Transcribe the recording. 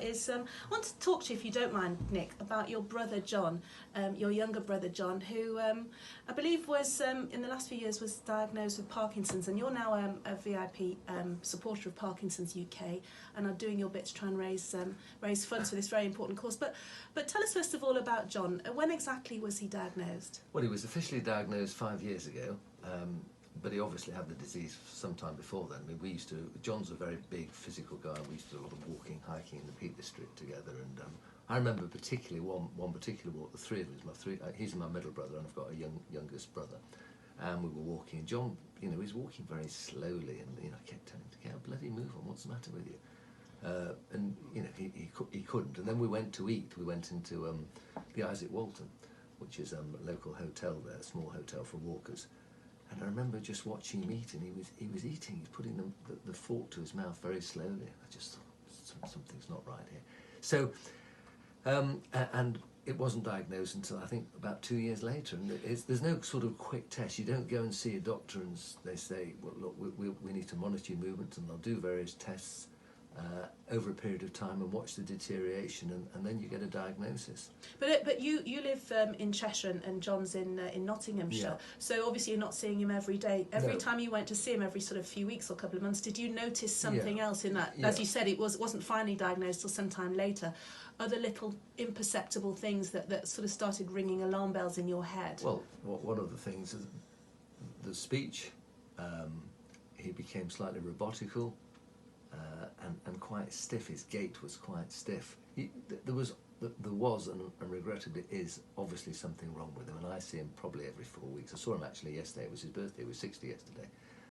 is I want to talk to you, if you don't mind, Nick, about your brother John, your younger brother John, who I believe was in the last few years was diagnosed with Parkinson's, and you're now a VIP supporter of Parkinson's UK, and are doing your bit to try and raise funds for this very important cause. But tell us first of all about John. When exactly was he diagnosed? Well, he was officially diagnosed 5 years ago. But he obviously had the disease sometime before then. I mean, John's a very big physical guy. We used to do a lot of walking, hiking in the Peak District together. And I remember particularly one particular walk, the three of us, he's my middle brother and I've got a youngest brother. And we were walking, and John, he was walking very slowly, and I kept telling him to get a bloody move on, what's the matter with you? And he couldn't. And then we went to eat. We went into the Isaac Walton, which is a local hotel there, a small hotel for walkers. And I remember just watching him eat, and he was eating, he's putting the fork to his mouth very slowly. I just thought, something's not right here. So, and it wasn't diagnosed until I think about 2 years later. And there's no sort of quick test. You don't go and see a doctor and they say, well, look, we need to monitor your movement, and they'll do various tests over a period of time and watch the deterioration, and then you get a diagnosis. But you live in Cheshire, and John's in Nottinghamshire. Yeah. So obviously you're not seeing him every day. Every No. time you went to see him, every sort of few weeks or couple of months, did you notice something else in that? Yeah. As you said, it wasn't finally diagnosed till some time later. Other little imperceptible things that sort of started ringing alarm bells in your head. Well, one of the things is the speech. He became slightly robotical. And quite stiff. His gait was quite stiff. There was and regrettably is obviously something wrong with him, and I see him probably every 4 weeks. I saw him actually yesterday. It was his birthday. He was 60 yesterday.